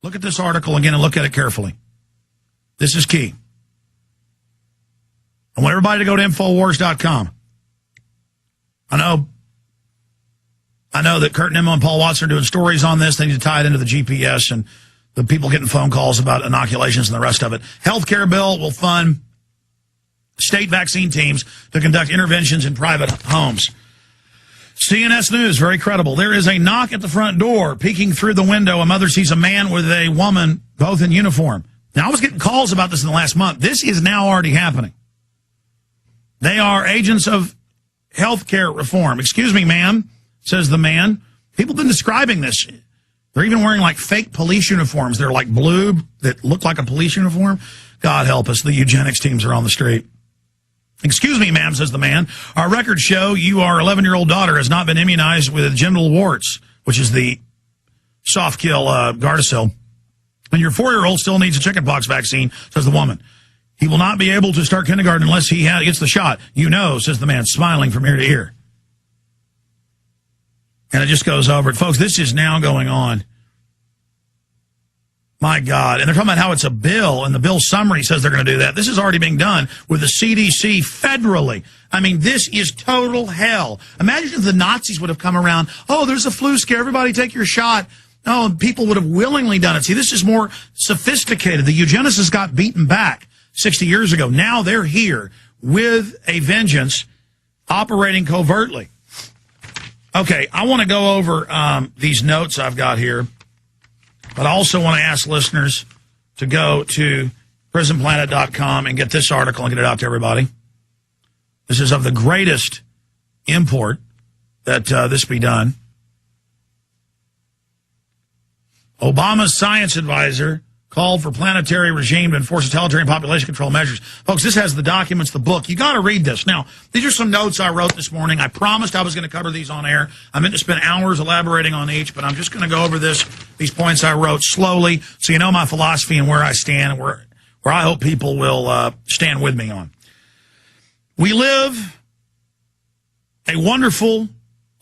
Look at this article again and look at it carefully. This is key. I want everybody to go to Infowars.com. I know that Kurt and Emma and Paul Watson are doing stories on this. They need to tie it into the GPS and the people getting phone calls about inoculations and the rest of it. Healthcare bill will fund state vaccine teams to conduct interventions in private homes. CNS News, very credible. There is a knock at the front door. Peeking through the window, a mother sees a man with a woman, both in uniform. Now, I was getting calls about this in the last month. This is now already happening. They are agents of healthcare reform. Excuse me, ma'am, says the man. People have been describing this. They're even wearing like fake police uniforms. They're like blue that look like a police uniform. God help us. The eugenics teams are on the street. Excuse me, ma'am, says the man. Our records show our 11-year-old daughter has not been immunized with genital warts, which is the soft kill Gardasil. And your 4-year-old still needs a chickenpox vaccine, says the woman. He will not be able to start kindergarten unless he gets the shot. You know, says the man, smiling from ear to ear. And it just goes over it. Folks, this is now going on. My God. And they're talking about how it's a bill, and the bill summary says they're going to do that. This is already being done with the CDC federally. I mean, this is total hell. Imagine if the Nazis would have come around. Oh, there's a flu scare. Everybody take your shot. Oh, people would have willingly done it. See, this is more sophisticated. The eugenicists got beaten back 60 years ago. Now they're here with a vengeance, operating covertly. Okay, I want to go over these notes I've got here, but I also want to ask listeners to go to prisonplanet.com and get this article and get it out to everybody. This is of the greatest import that this be done. Obama's science advisor called for planetary regime to enforce totalitarian population control measures. Folks, this has the documents, the book. You got to read this. Now, these are some notes I wrote this morning. I promised I was going to cover these on air. I meant to spend hours elaborating on each, but I'm just going to go over these points I wrote slowly so you know my philosophy and where I stand and where I hope people will stand with me on. We live a wonderful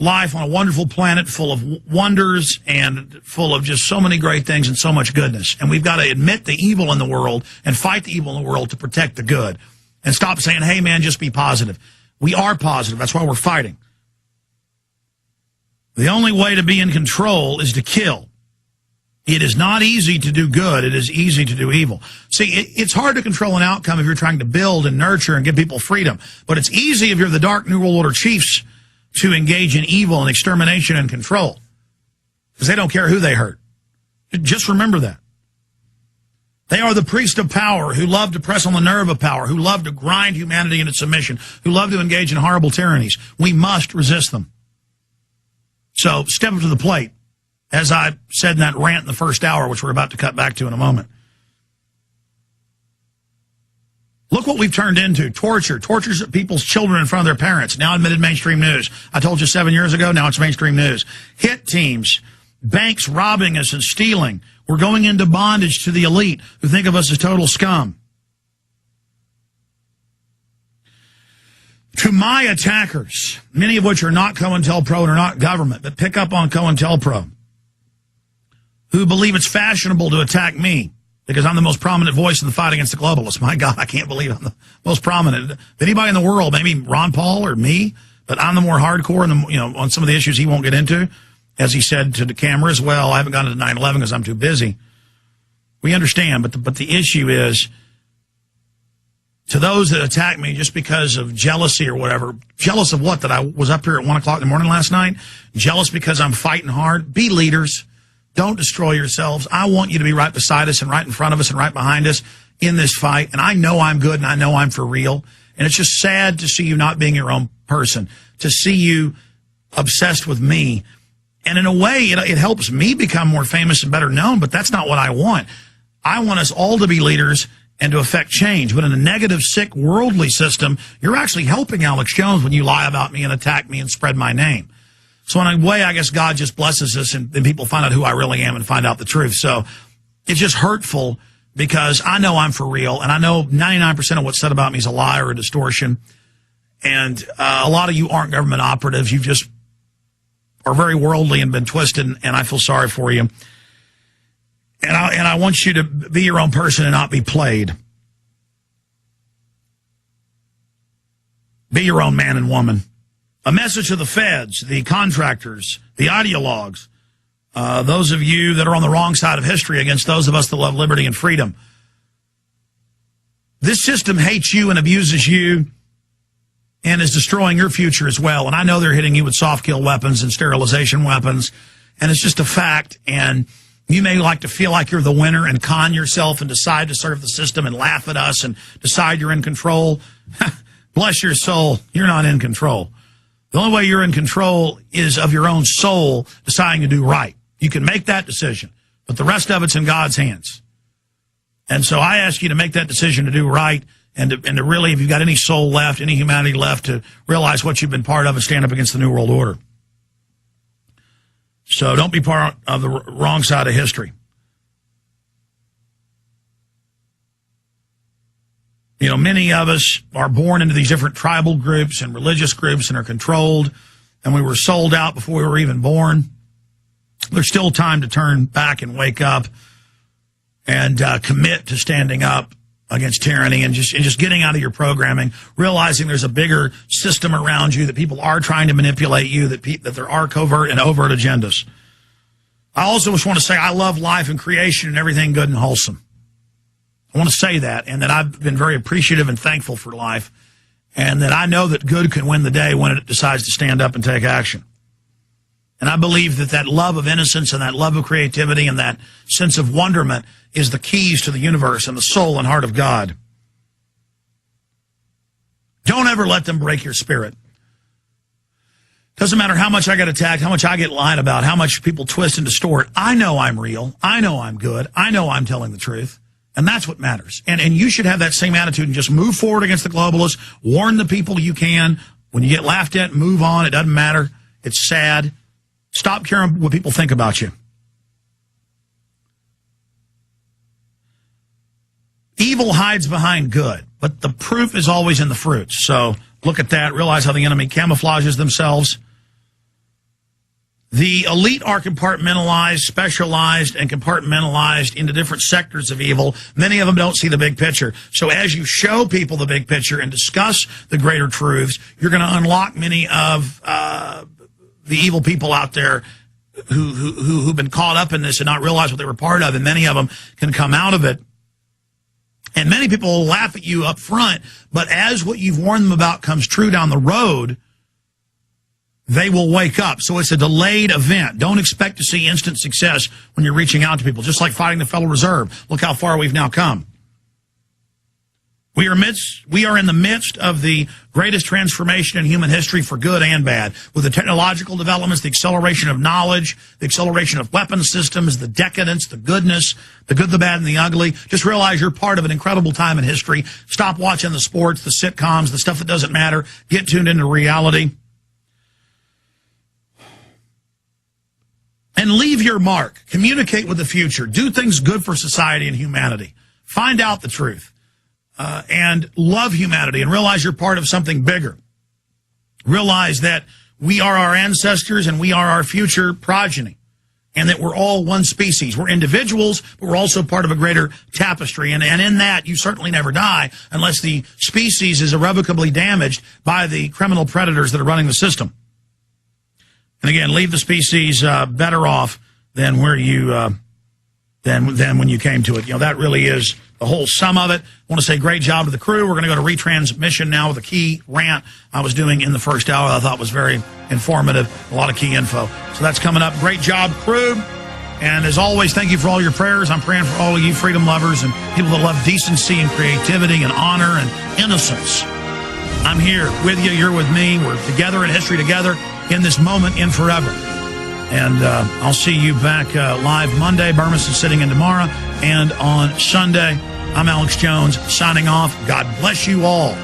life on a wonderful planet full of wonders and full of just so many great things and so much goodness. And we've got to admit the evil in the world and fight the evil in the world to protect the good. And stop saying, hey, man, just be positive. We are positive. That's why we're fighting. The only way to be in control is to kill. It is not easy to do good. It is easy to do evil. See, it's hard to control an outcome if you're trying to build and nurture and give people freedom. But it's easy if you're the dark New World Order chiefs to engage in evil and extermination and control, because they don't care who they hurt. Just remember that. They are the priest of power who love to press on the nerve of power, who love to grind humanity into submission, who love to engage in horrible tyrannies. We must resist them. So step up to the plate, as I said in that rant in the first hour, which we're about to cut back to in a moment. Look what we've turned into. Tortures people's children in front of their parents. Now admitted mainstream news. I told you 7 years ago, now it's mainstream news. Hit teams, banks robbing us and stealing. We're going into bondage to the elite who think of us as total scum. To my attackers, many of which are not COINTELPRO and are not government, but pick up on COINTELPRO, who believe it's fashionable to attack me, because I'm the most prominent voice in the fight against the globalists. My God, I can't believe I'm the most prominent. Anybody in the world, maybe Ron Paul or me, but I'm the more hardcore and on some of the issues he won't get into. As he said to the cameras, well, I haven't gone to 9/11 because I'm too busy. We understand, but the issue is, to those that attack me just because of jealousy or whatever, jealous of what? That I was up here at 1 o'clock in the morning last night? Jealous because I'm fighting hard? Be leaders. Don't destroy yourselves. I want you to be right beside us and right in front of us and right behind us in this fight. And I know I'm good and I know I'm for real. And it's just sad to see you not being your own person, to see you obsessed with me. And in a way, it helps me become more famous and better known, but that's not what I want. I want us all to be leaders and to affect change. But in a negative, sick, worldly system, you're actually helping Alex Jones when you lie about me and attack me and spread my name. So in a way, I guess God just blesses us and then people find out who I really am and find out the truth. So it's just hurtful because I know I'm for real and I know 99% of what's said about me is a lie or a distortion. And a lot of you aren't government operatives. You just are very worldly and been twisted, and I feel sorry for you. And And I want you to be your own person and not be played. Be your own man and woman. A message to the feds, the contractors, the ideologues, those of you that are on the wrong side of history against those of us that love liberty and freedom. This system hates you and abuses you and is destroying your future as well. And I know they're hitting you with soft kill weapons and sterilization weapons, and it's just a fact. And you may like to feel like you're the winner and con yourself and decide to serve the system and laugh at us and decide you're in control. Bless your soul, you're not in control. The only way you're in control is of your own soul deciding to do right. You can make that decision, but the rest of it's in God's hands. And so I ask you to make that decision to do right and to really, if you've got any soul left, any humanity left, to realize what you've been part of and stand up against the New World Order. So don't be part of the wrong side of history. You know, many of us are born into these different tribal groups and religious groups and are controlled, and we were sold out before we were even born. There's still time to turn back and wake up and commit to standing up against tyranny and just getting out of your programming, realizing there's a bigger system around you, that people are trying to manipulate you, that there are covert and overt agendas. I also just want to say I love life and creation and everything good and wholesome. I want to say that, and that I've been very appreciative and thankful for life, and that I know that good can win the day when it decides to stand up and take action. And I believe that love of innocence and that love of creativity and that sense of wonderment is the keys to the universe and the soul and heart of God. Don't ever let them break your spirit. Doesn't matter how much I get attacked, how much I get lied about, how much people twist and distort. I know I'm real. I know I'm good. I know I'm telling the truth. And that's what matters. And you should have that same attitude and just move forward against the globalists. Warn the people you can. When you get laughed at, move on. It doesn't matter. It's sad. Stop caring what people think about you. Evil hides behind good, but the proof is always in the fruits. So look at that. Realize how the enemy camouflages themselves. The elite are compartmentalized, specialized, and compartmentalized into different sectors of evil. Many of them don't see the big picture. So as you show people the big picture and discuss the greater truths, you're going to unlock many of the evil people out there who've been caught up in this and not realize what they were part of, and many of them can come out of it. And many people will laugh at you up front, but as what you've warned them about comes true down the road, they will wake up. So it's a delayed event. Don't expect to see instant success when you're reaching out to people, just like fighting the Federal Reserve. Look how far we've now come. We are in the midst of the greatest transformation in human history for good and bad, with the technological developments, the acceleration of knowledge, the acceleration of weapon systems, the decadence, the goodness, the good, the bad, and the ugly. Just realize you're part of an incredible time in history. Stop watching the sports, the sitcoms, the stuff that doesn't matter. Get tuned into reality. And leave your mark. Communicate with the future. Do things good for society and humanity. Find out the truth. And love humanity and realize you're part of something bigger. Realize that we are our ancestors and we are our future progeny, and that we're all one species. We're individuals, but we're also part of a greater tapestry. And in that, you certainly never die unless the species is irrevocably damaged by the criminal predators that are running the system. And again, leave the species better off than where you than when you came to it. You know, that really is the whole sum of it. I want to say great job to the crew. We're going to go to retransmission now with a key rant I was doing in the first hour that I thought was very informative, a lot of key info. So that's coming up. Great job, crew. And as always, thank you for all your prayers. I'm praying for all of you freedom lovers and people that love decency and creativity and honor and innocence. I'm here with you. You're with me. We're together in history together in this moment in forever. And I'll see you back live Monday. Burmeson's sitting in tomorrow. And on Sunday, I'm Alex Jones signing off. God bless you all.